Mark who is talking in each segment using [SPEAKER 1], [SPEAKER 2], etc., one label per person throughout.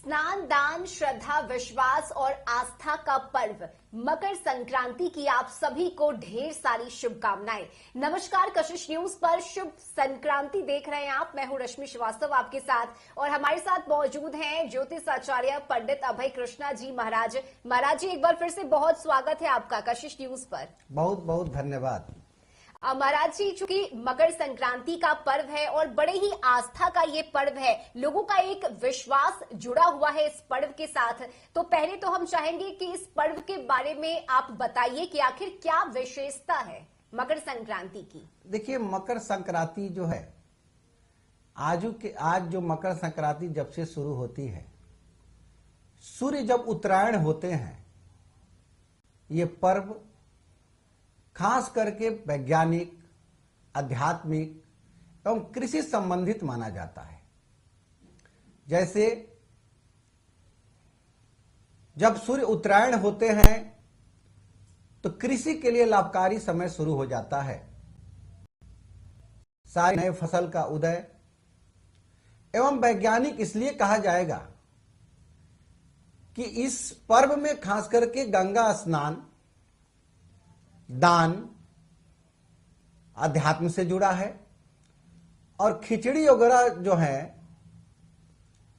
[SPEAKER 1] स्नान, दान, श्रद्धा, विश्वास और आस्था का पर्व मकर संक्रांति की आप सभी को ढेर सारी शुभकामनाएं। नमस्कार, कशिश न्यूज पर शुभ संक्रांति देख रहे हैं आप। मैं हूं रश्मि श्रीवास्तव आपके साथ और हमारे साथ मौजूद हैं ज्योतिष आचार्य पंडित अभय कृष्णा जी महाराज। महाराज जी, एक बार फिर से बहुत स्वागत है आपका कशिश न्यूज पर।
[SPEAKER 2] बहुत बहुत धन्यवाद।
[SPEAKER 1] महाराज जी, चूंकि मकर संक्रांति का पर्व है और बड़े ही आस्था का ये पर्व है, लोगों का एक विश्वास जुड़ा हुआ है इस पर्व के साथ, तो पहले तो हम चाहेंगे कि इस पर्व के बारे में आप बताइए कि आखिर क्या विशेषता है मकर संक्रांति की।
[SPEAKER 2] देखिए, मकर संक्रांति जो है आज जो मकर संक्रांति जब से शुरू होती है, सूर्य जब उत्तरायण होते हैं, ये पर्व खास करके वैज्ञानिक, आध्यात्मिक एवं कृषि संबंधित माना जाता है। जैसे जब सूर्य उत्तरायण होते हैं तो कृषि के लिए लाभकारी समय शुरू हो जाता है। सारे नए फसल का उदय एवं वैज्ञानिक इसलिए कहा जाएगा कि इस पर्व में खास करके गंगा स्नान, दान अध्यात्म से जुड़ा है और खिचड़ी वगैरह जो है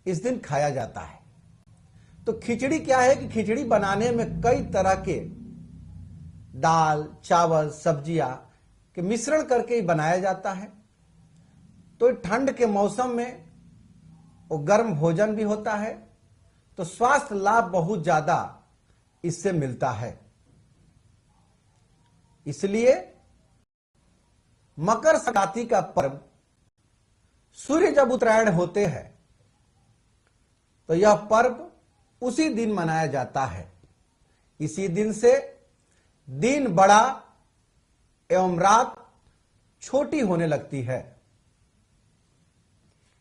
[SPEAKER 2] इस दिन खाया जाता है। तो खिचड़ी क्या है कि खिचड़ी बनाने में कई तरह के दाल, चावल, सब्जियां के मिश्रण करके ही बनाया जाता है। तो ठंड के मौसम में वो गर्म भोजन भी होता है, तो स्वास्थ्य लाभ बहुत ज्यादा इससे मिलता है। इसलिए मकर संक्रांति का पर्व सूर्य जब उत्तरायण होते हैं तो यह पर्व उसी दिन मनाया जाता है। इसी दिन से दिन बड़ा एवं रात छोटी होने लगती है।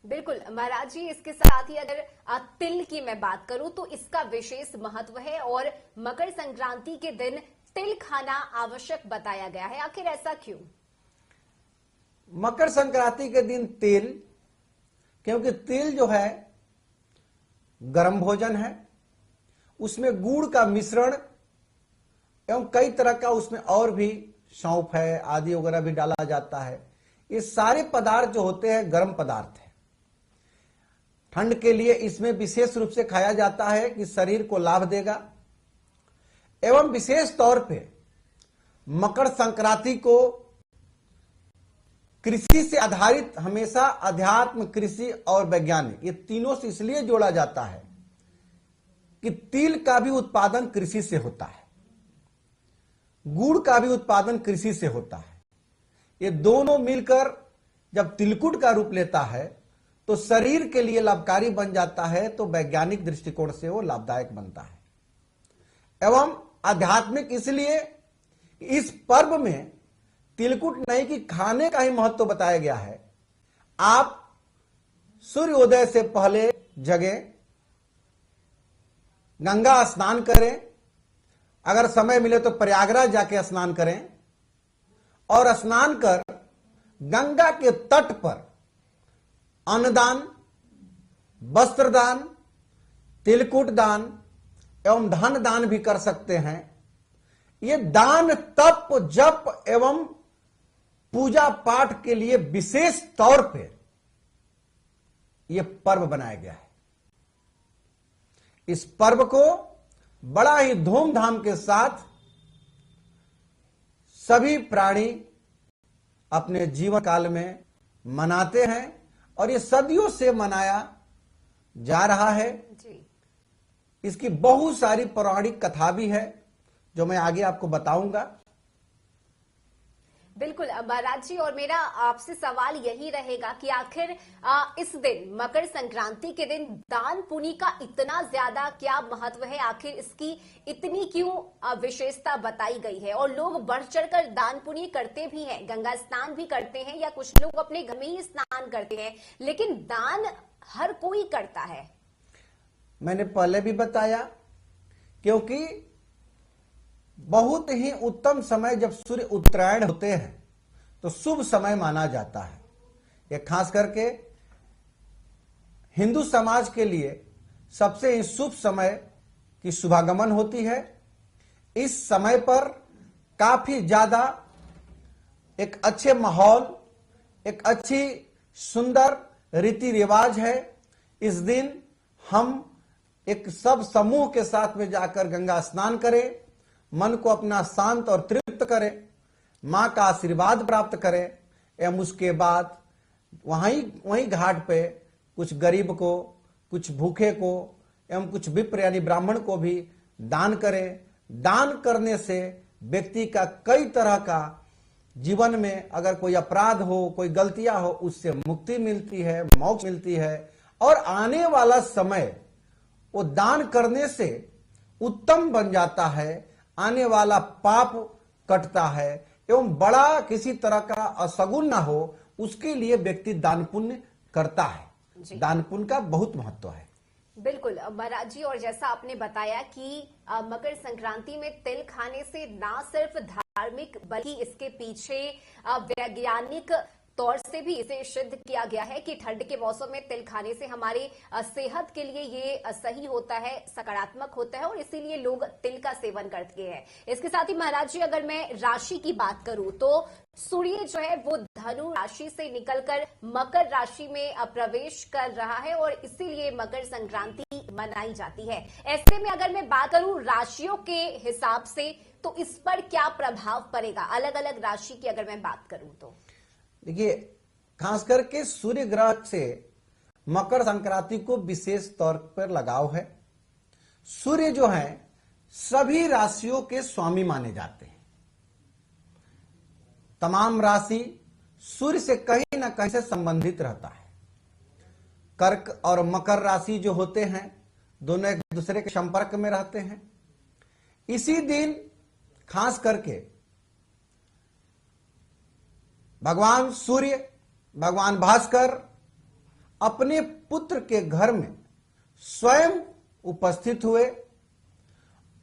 [SPEAKER 1] बिल्कुल महाराज जी, इसके साथ ही अगर तिल की मैं बात करूं तो इसका विशेष महत्व है और मकर संक्रांति के दिन तिल खाना आवश्यक बताया गया है। आखिर ऐसा क्यों?
[SPEAKER 2] मकर संक्रांति के दिन तिल, क्योंकि तिल जो है गर्म भोजन है, उसमें गुड़ का मिश्रण एवं कई तरह का उसमें और भी सौंफ है आदि वगैरह भी डाला जाता है। ये सारे पदार्थ जो होते हैं गर्म पदार्थ है। ठंड के लिए इसमें विशेष रूप से खाया जाता है कि शरीर को लाभ देगा एवं विशेष तौर पे मकर संक्रांति को कृषि से आधारित हमेशा अध्यात्म, कृषि और वैज्ञानिक, ये तीनों से इसलिए जोड़ा जाता है कि तिल का भी उत्पादन कृषि से होता है, गुड़ का भी उत्पादन कृषि से होता है। ये दोनों मिलकर जब तिलकुट का रूप लेता है तो शरीर के लिए लाभकारी बन जाता है, तो वैज्ञानिक दृष्टिकोण से वो लाभदायक बनता है। एवं आध्यात्मिक इसलिए इस पर्व में तिलकुट नहीं कि खाने का ही महत्व बताया गया है। आप सूर्योदय से पहले जगे, गंगा स्नान करें, अगर समय मिले तो प्रयागराज जाके स्नान करें और स्नान कर गंगा के तट पर अन्नदान, वस्त्रदान, तिलकुट दान एवं धन दान भी कर सकते हैं। ये दान, तप, जप एवं पूजा पाठ के लिए विशेष तौर पे यह पर्व बनाया गया है। इस पर्व को बड़ा ही धूमधाम के साथ सभी प्राणी अपने जीवन काल में मनाते हैं और ये सदियों से मनाया जा रहा है जी। इसकी बहुत सारी पौराणिक कथा भी है जो मैं आगे आपको बताऊंगा।
[SPEAKER 1] बिल्कुल महाराज जी, और मेरा आपसे सवाल यही रहेगा कि आखिर इस दिन मकर संक्रांति के दिन दान पुण्य का इतना ज्यादा क्या महत्व है? आखिर इसकी इतनी क्यों विशेषता बताई गई है? और लोग बढ़ चढ़कर दान पुण्य करते भी हैं, गंगा स्नान भी करते हैं या कुछ लोग अपने घर में ही स्नान करते हैं, लेकिन दान हर कोई करता है।
[SPEAKER 2] मैंने पहले भी बताया, क्योंकि बहुत ही उत्तम समय जब सूर्य उत्तरायण होते हैं तो शुभ समय माना जाता है। यह खास करके हिंदू समाज के लिए सबसे शुभ समय की शुभागमन होती है। इस समय पर काफी ज्यादा एक अच्छे माहौल, एक अच्छी सुंदर रीति रिवाज है। इस दिन हम एक सब समूह के साथ में जाकर गंगा स्नान करें, मन को अपना शांत और तृप्त करें, मां का आशीर्वाद प्राप्त करें एवं उसके बाद वहीं घाट पे कुछ गरीब को, कुछ भूखे को एवं कुछ विप्र यानी ब्राह्मण को भी दान करें। दान करने से व्यक्ति का कई तरह का जीवन में अगर कोई अपराध हो, कोई गलतियां हो, उससे मुक्ति मिलती है, मोक्ष मिलती है और आने वाला समय वो दान करने से उत्तम बन जाता है। आने वाला पाप कटता है एवं बड़ा किसी तरह का असगुन ना हो, उसके लिए व्यक्ति दान पुण्य करता है। दान पुण्य का बहुत महत्व है।
[SPEAKER 1] बिल्कुल महाराज जी, और जैसा आपने बताया कि मकर संक्रांति में तिल खाने से ना सिर्फ धार्मिक बल्कि इसके पीछे वैज्ञानिक तौर से भी इसे सिद्ध किया गया है कि ठंड के मौसम में तिल खाने से हमारी सेहत के लिए ये सही होता है, सकारात्मक होता है और इसीलिए लोग तिल का सेवन करते हैं। इसके साथ ही महाराज जी, अगर मैं राशि की बात करूं तो सूर्य जो है वो धनु राशि से निकलकर मकर राशि में प्रवेश कर रहा है और इसीलिए मकर संक्रांति मनाई जाती है। ऐसे में अगर मैं बात करूं राशियों के हिसाब से तो इस पर क्या प्रभाव पड़ेगा, अलग अलग राशि की अगर मैं बात करूं तो?
[SPEAKER 2] देखिए, खास करके सूर्य ग्रह से मकर संक्रांति को विशेष तौर पर लगाव है। सूर्य जो है सभी राशियों के स्वामी माने जाते हैं। तमाम राशि सूर्य से कहीं ना कहीं से संबंधित रहता है। कर्क और मकर राशि जो होते हैं दोनों एक दूसरे के संपर्क में रहते हैं। इसी दिन खास करके भगवान सूर्य, भगवान भास्कर अपने पुत्र के घर में स्वयं उपस्थित हुए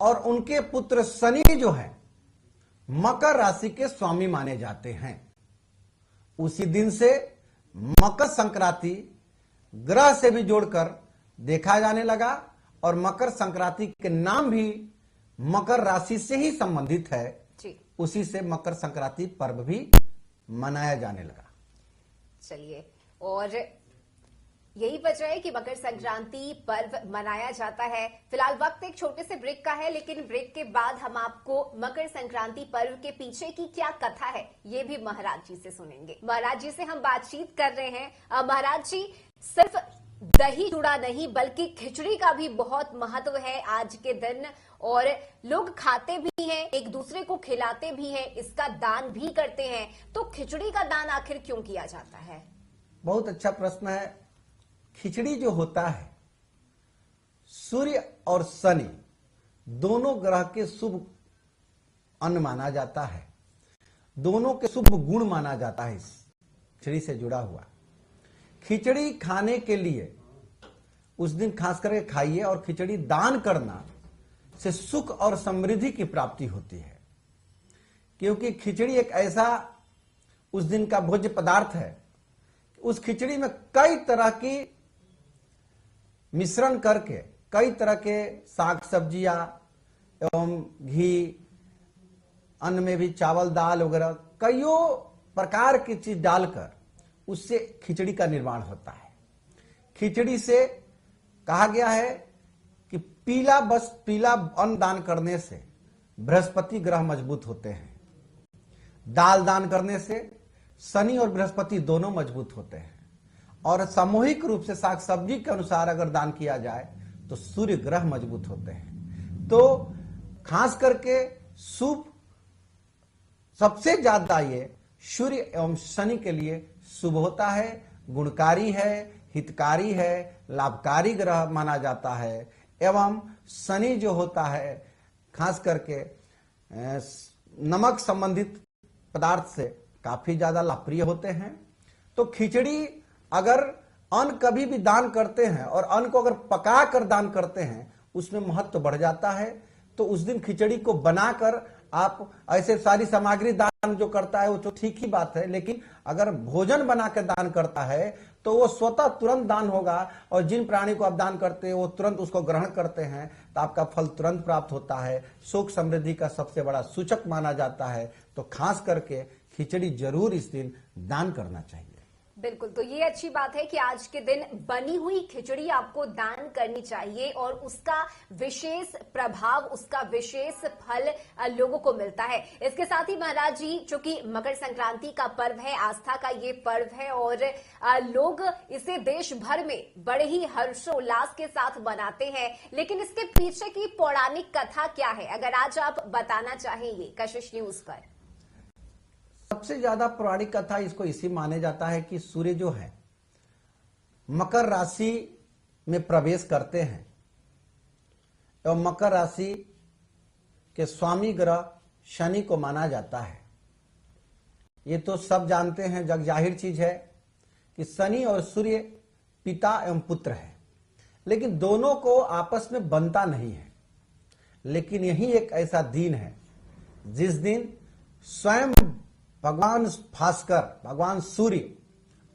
[SPEAKER 2] और उनके पुत्र शनि जो है मकर राशि के स्वामी माने जाते हैं। उसी दिन से मकर संक्रांति ग्रह से भी जोड़कर देखा जाने लगा और मकर संक्रांति के नाम भी मकर राशि से ही संबंधित है। उसी से मकर संक्रांति पर्व भी मनाया जाने लगा।
[SPEAKER 1] चलिए, और यही वजह है कि मकर संक्रांति पर्व मनाया जाता है। फिलहाल वक्त एक छोटे से ब्रेक का है, लेकिन ब्रेक के बाद हम आपको मकर संक्रांति पर्व के पीछे की क्या कथा है ये भी महाराज जी से सुनेंगे। महाराज जी से हम बातचीत कर रहे हैं। महाराज जी, सिर्फ दही चूड़ा नहीं बल्कि खिचड़ी का भी बहुत महत्व है आज के दिन, और लोग खाते भी हैं, एक दूसरे को खिलाते भी हैं, इसका दान भी करते हैं। तो खिचड़ी का दान आखिर क्यों किया जाता है?
[SPEAKER 2] बहुत अच्छा प्रश्न है। खिचड़ी जो होता है सूर्य और शनि दोनों ग्रह के शुभ अन्न माना जाता है, दोनों के शुभ गुण माना जाता है। इस खिचड़ी से जुड़ा हुआ खिचड़ी खाने के लिए उस दिन खास करके खाइए, और खिचड़ी दान करना से सुख और समृद्धि की प्राप्ति होती है। क्योंकि खिचड़ी एक ऐसा उस दिन का भोज्य पदार्थ है, उस खिचड़ी में कई तरह की मिश्रण करके कई तरह के साग सब्जियां एवं घी, अन्न में भी चावल दाल वगैरह कईयों प्रकार की चीज डालकर उससे खिचड़ी का निर्माण होता है। खिचड़ी से कहा गया है कि पीला अन्न दान करने से बृहस्पति ग्रह मजबूत होते हैं, दाल दान करने से शनि और बृहस्पति दोनों मजबूत होते हैं, और सामूहिक रूप से साग सब्जी के अनुसार अगर दान किया जाए तो सूर्य ग्रह मजबूत होते हैं। तो खास करके शुभ सबसे ज्यादा ये सूर्य एवं शनि के लिए शुभ होता है, गुणकारी है, हितकारी है, लाभकारी ग्रह माना जाता है। एवं शनि जो होता है खास करके नमक संबंधित पदार्थ से काफी ज्यादा लाभप्रिय होते हैं। तो खिचड़ी अगर अन्न कभी भी दान करते हैं और अन्न को अगर पका कर दान करते हैं उसमें महत्व बढ़ जाता है। तो उस दिन खिचड़ी को बनाकर आप ऐसे सारी सामग्री दान जो करता है वो तो ठीक ही बात है, लेकिन अगर भोजन बना के दान करता है तो वो स्वतः तुरंत दान होगा, और जिन प्राणी को आप दान करते हैं वो तुरंत उसको ग्रहण करते हैं, तो आपका फल तुरंत प्राप्त होता है। सुख समृद्धि का सबसे बड़ा सूचक माना जाता है। तो खास करके खिचड़ी जरूर इस दिन दान करना चाहिए।
[SPEAKER 1] बिल्कुल, तो ये अच्छी बात है कि आज के दिन बनी हुई खिचड़ी आपको दान करनी चाहिए और उसका विशेष प्रभाव, उसका विशेष फल लोगों को मिलता है। इसके साथ ही महाराज जी, चूंकि मकर संक्रांति का पर्व है, आस्था का ये पर्व है और लोग इसे देश भर में बड़े ही हर्षोल्लास के साथ मनाते हैं, लेकिन इसके पीछे की पौराणिक कथा क्या है, अगर आज आप बताना चाहेंगे कशिश न्यूज पर।
[SPEAKER 2] सबसे ज्यादा पौराणिक कथा इसको इसी माने जाता है कि सूर्य जो है मकर राशि में प्रवेश करते हैं, एवं मकर राशि के स्वामी ग्रह शनि को माना जाता है। ये तो सब जानते हैं, जग जाहिर चीज है कि शनि और सूर्य पिता एवं पुत्र है, लेकिन दोनों को आपस में बनता नहीं है। लेकिन यही एक ऐसा दिन है जिस दिन स्वयं भगवान भास्कर, भगवान सूर्य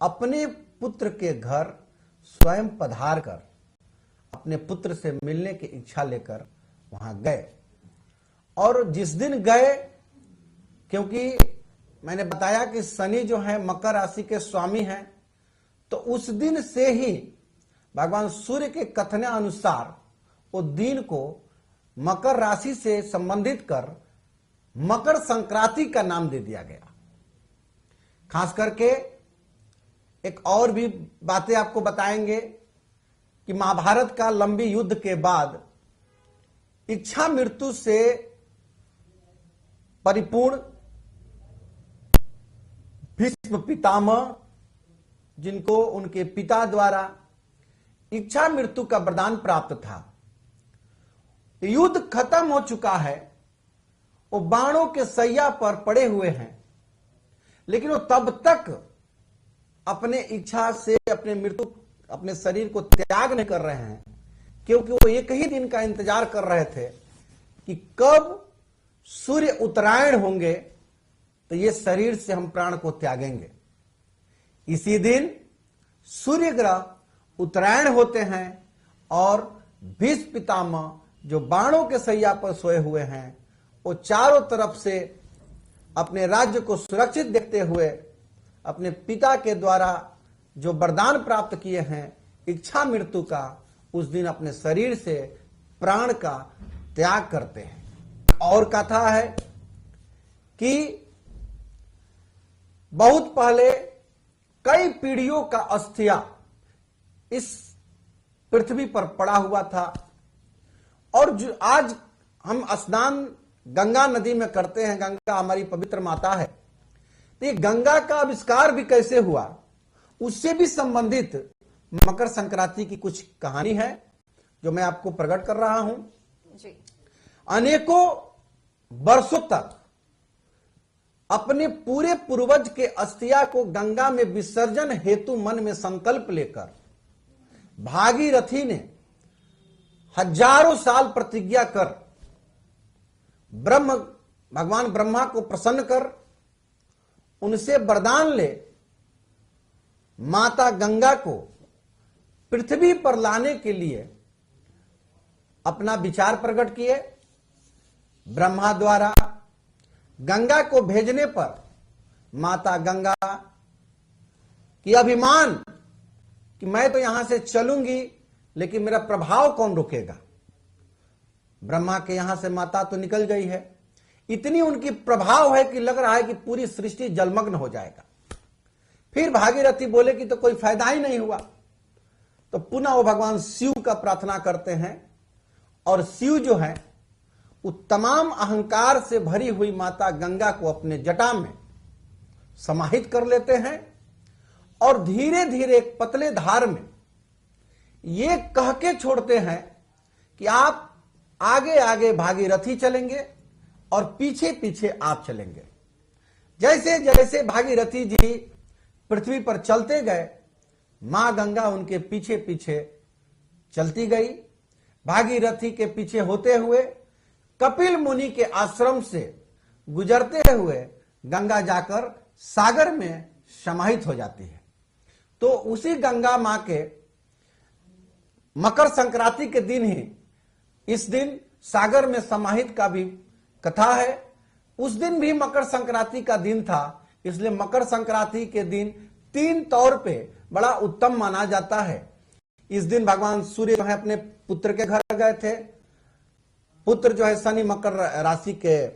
[SPEAKER 2] अपने पुत्र के घर स्वयं पधार कर अपने पुत्र से मिलने की इच्छा लेकर वहां गए। और जिस दिन गए, क्योंकि मैंने बताया कि शनि जो है मकर राशि के स्वामी हैं, तो उस दिन से ही भगवान सूर्य के कथनानुसार वो दिन को मकर राशि से संबंधित कर मकर संक्रांति का नाम दे दिया गया। खास करके एक और भी बातें आपको बताएंगे कि महाभारत का लंबी युद्ध के बाद इच्छा मृत्यु से परिपूर्ण भीष्म पितामह, जिनको उनके पिता द्वारा इच्छा मृत्यु का वरदान प्राप्त था, युद्ध खत्म हो चुका है, वो बाणों के सैया पर पड़े हुए हैं, लेकिन वो तब तक अपने इच्छा से अपने शरीर को त्याग नहीं कर रहे हैं, क्योंकि वो एक ही दिन का इंतजार कर रहे थे कि कब सूर्य उत्तरायण होंगे तो ये शरीर से हम प्राण को त्यागेंगे। इसी दिन सूर्य ग्रह उत्तरायण होते हैं और भीष्म पितामह जो बाणों के सैया पर सोए हुए हैं, वो चारों तरफ से अपने राज्य को सुरक्षित देखते हुए अपने पिता के द्वारा जो वरदान प्राप्त किए हैं इच्छा मृत्यु का, उस दिन अपने शरीर से प्राण का त्याग करते हैं। और कथा है कि बहुत पहले कई पीढ़ियों का अस्थिया इस पृथ्वी पर पड़ा हुआ था, और जो आज हम स्नान गंगा नदी में करते हैं, गंगा हमारी पवित्र माता है, तो ये गंगा का आविष्कार भी कैसे हुआ उससे भी संबंधित मकर संक्रांति की कुछ कहानी है जो मैं आपको प्रकट कर रहा हूं
[SPEAKER 1] जी।
[SPEAKER 2] अनेकों वर्षों तक अपने पूरे पूर्वज के अस्थिया को गंगा में विसर्जन हेतु मन में संकल्प लेकर भागीरथी ने हजारों साल प्रतिज्ञा कर भगवान ब्रह्मा को प्रसन्न कर उनसे वरदान ले माता गंगा को पृथ्वी पर लाने के लिए अपना विचार प्रकट किए। ब्रह्मा द्वारा गंगा को भेजने पर माता गंगा की अभिमान कि मैं तो यहां से चलूंगी, लेकिन मेरा प्रभाव कौन रोकेगा। ब्रह्मा के यहां से माता तो निकल गई है, इतनी उनकी प्रभाव है कि लग रहा है कि पूरी सृष्टि जलमग्न हो जाएगा। फिर भागीरथी बोले कि तो कोई फायदा ही नहीं हुआ, तो पुनः वो भगवान शिव का प्रार्थना करते हैं, और शिव जो है वो तमाम अहंकार से भरी हुई माता गंगा को अपने जटा में समाहित कर लेते हैं, और धीरे धीरे एक पतले धार में ये कह के छोड़ते हैं कि आप आगे आगे भागीरथी चलेंगे और पीछे पीछे आप चलेंगे। जैसे जैसे भागीरथी जी पृथ्वी पर चलते गए, मां गंगा उनके पीछे पीछे चलती गई। भागीरथी के पीछे होते हुए कपिल मुनि के आश्रम से गुजरते हुए गंगा जाकर सागर में समाहित हो जाती है। तो उसी गंगा मां के मकर संक्रांति के दिन ही इस दिन सागर में समाहित का भी कथा है। उस दिन भी मकर संक्रांति का दिन था, इसलिए मकर संक्रांति के दिन 3 तौर पे बड़ा उत्तम माना जाता है। इस दिन भगवान सूर्य जो है अपने पुत्र के घर गए थे। पुत्र जो है शनि मकर राशि के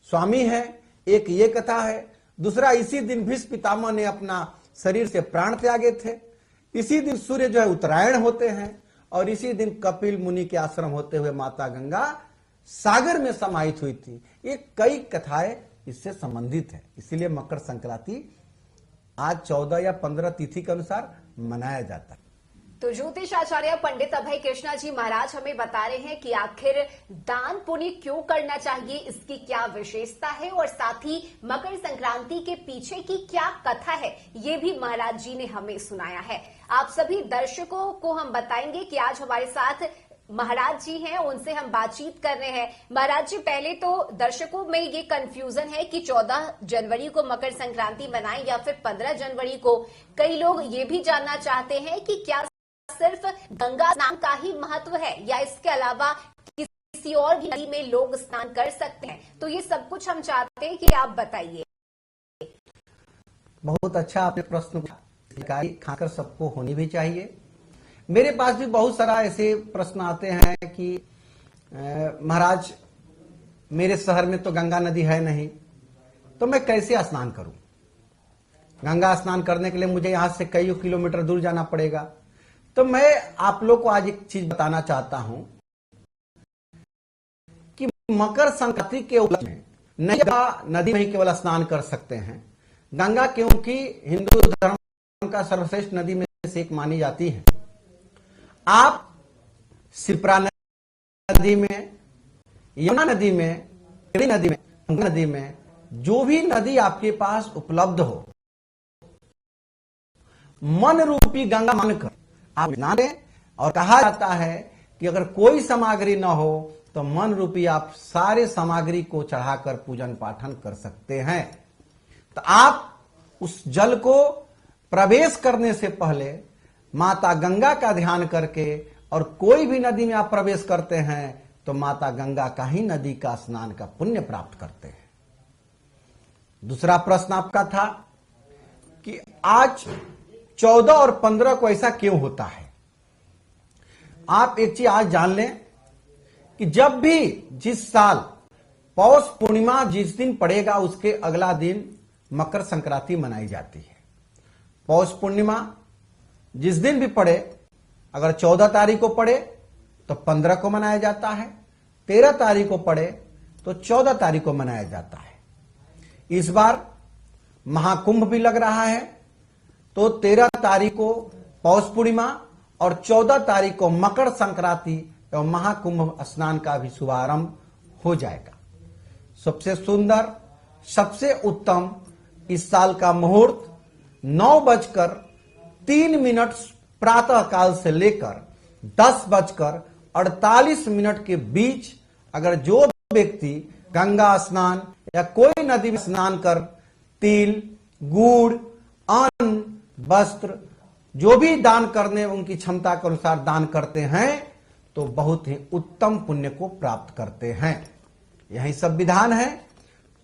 [SPEAKER 2] स्वामी है, एक ये कथा है। दूसरा, इसी दिन भीष्म पितामह ने अपना शरीर से प्राण त्यागे थे। इसी दिन सूर्य जो है उत्तरायण होते हैं और इसी दिन कपिल मुनि के आश्रम होते हुए माता गंगा सागर में समाहित हुई थी। ये कई कथाएं इससे संबंधित है, इसीलिए मकर संक्रांति आज 14 या 15 तिथि के अनुसार मनाया जाता है।
[SPEAKER 1] तो ज्योतिष आचार्य पंडित अभय कृष्णा जी महाराज हमें बता रहे हैं कि आखिर दान पुण्य क्यों करना चाहिए, इसकी क्या विशेषता है और साथ ही मकर संक्रांति के पीछे की क्या कथा है, ये भी महाराज जी ने हमें सुनाया है। आप सभी दर्शकों को हम बताएंगे कि आज हमारे साथ महाराज जी हैं, उनसे हम बातचीत कर रहे हैं। महाराज जी, पहले तो दर्शकों में ये कंफ्यूजन है कि 14 जनवरी को मकर संक्रांति मनाएं या फिर 15 जनवरी को। कई लोग ये भी जानना चाहते हैं कि क्या सिर्फ गंगा स्नान का ही महत्व है या इसके अलावा किसी और भी नदी में लोग स्नान कर सकते हैं। तो ये सब कुछ हम चाहते हैं कि आप बताइए।
[SPEAKER 2] बहुत अच्छा आपने प्रश्न पूछा, खाकर सबको होनी भी चाहिए। मेरे पास भी बहुत सारा ऐसे प्रश्न आते हैं कि महाराज मेरे शहर में तो गंगा नदी है नहीं, तो मैं कैसे स्नान करूं? गंगा स्नान करने के लिए मुझे यहां से कई किलोमीटर दूर जाना पड़ेगा। तो मैं आप लोग को आज एक चीज बताना चाहता हूं कि मकर संक्रांति के उपलक्ष्य में गंगा नदी में ही केवल स्नान कर सकते हैं। गंगा क्योंकि हिंदू धर्म का सर्वश्रेष्ठ नदी में से एक मानी जाती है। आप शिप्रा नदी में, यमुना नदी में, नदी में, गंगा नदी में, जो भी नदी आपके पास उपलब्ध हो, मन रूपी गंगा मानकर आप स्नान करें। और कहा जाता है कि अगर कोई सामग्री न हो तो मन रूपी आप सारे सामग्री को चढ़ाकर पूजन पाठन कर सकते हैं। तो आप उस जल को प्रवेश करने से पहले माता गंगा का ध्यान करके, और कोई भी नदी में आप प्रवेश करते हैं तो माता गंगा का ही नदी का स्नान का पुण्य प्राप्त करते हैं। दूसरा प्रश्न आपका था कि आज 14 और 15 को ऐसा क्यों होता है। आप एक चीज आज जान लें कि जब भी जिस साल पौष पूर्णिमा जिस दिन पड़ेगा उसके अगला दिन मकर संक्रांति मनाई जाती है। पौष पूर्णिमा जिस दिन भी पड़े, अगर 14 तारीख को पड़े तो 15 को मनाया जाता है, 13 तारीख को पड़े तो 14 तारीख को मनाया जाता है। इस बार महाकुंभ भी लग रहा है, तो 13 तारीख को पौष पूर्णिमा और 14 तारीख को मकर संक्रांति एवं महाकुंभ स्नान का भी शुभारंभ हो जाएगा। सबसे सुंदर, सबसे उत्तम इस साल का मुहूर्त 9:03 प्रातः काल से लेकर 10:48 के बीच अगर जो व्यक्ति गंगा स्नान या कोई नदी में स्नान कर तिल, गुड़, अन्न, वस्त्र जो भी दान करने उनकी क्षमता के अनुसार दान करते हैं तो बहुत ही उत्तम पुण्य को प्राप्त करते हैं। यही सब विधान है।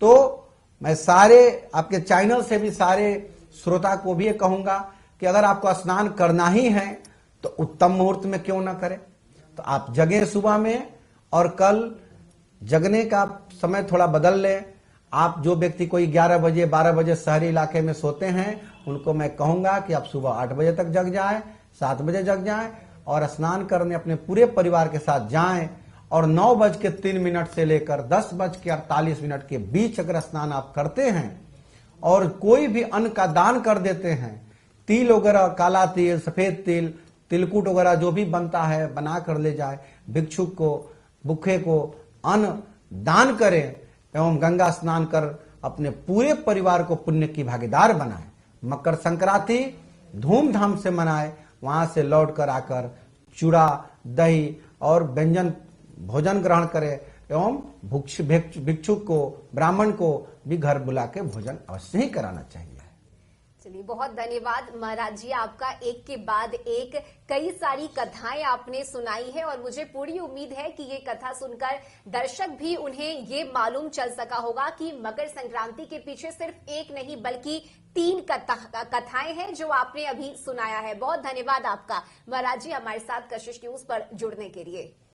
[SPEAKER 2] तो मैं सारे आपके चैनल से भी सारे श्रोता को भी ये कहूंगा कि अगर आपको स्नान करना ही है तो उत्तम मुहूर्त में क्यों ना करें। तो आप जगें सुबह में, और कल जगने का समय थोड़ा बदल लें। आप जो व्यक्ति कोई 11 बजे 12 बजे शहरी इलाके में सोते हैं उनको मैं कहूंगा कि आप सुबह 8 बजे तक जग जाएं, 7 बजे जग जाएं और स्नान करने अपने पूरे परिवार के साथ जाएं। और 9:03 से लेकर 10:48 के बीच अगर स्नान आप करते हैं और कोई भी अन्न का दान कर देते हैं, तिल वगैरह, काला तिल, सफेद तिल, तिलकुट वगैरह जो भी बनता है बना कर ले जाए, भिक्षुक को, भूखे को अन्न दान करें एवं गंगा स्नान कर अपने पूरे परिवार को पुण्य की भागीदार बनाए। मकर संक्रांति धूमधाम से मनाए, वहां से लौट कर आकर चूड़ा, दही और व्यंजन भोजन ग्रहण करें, एवं भिक्षुक को, ब्राह्मण को भी घर बुला के भोजन अवश्य ही कराना चाहिए।
[SPEAKER 1] चलिए, बहुत धन्यवाद महाराज जी, आपका एक के बाद एक कई सारी कथाएं आपने सुनाई है और मुझे पूरी उम्मीद है कि ये कथा सुनकर दर्शक भी उन्हें ये मालूम चल सका होगा कि मकर संक्रांति के पीछे सिर्फ एक नहीं बल्कि 3 कथाएं हैं जो आपने अभी सुनाया है। बहुत धन्यवाद आपका महाराज जी हमारे साथ कशिश न्यूज पर जुड़ने के लिए।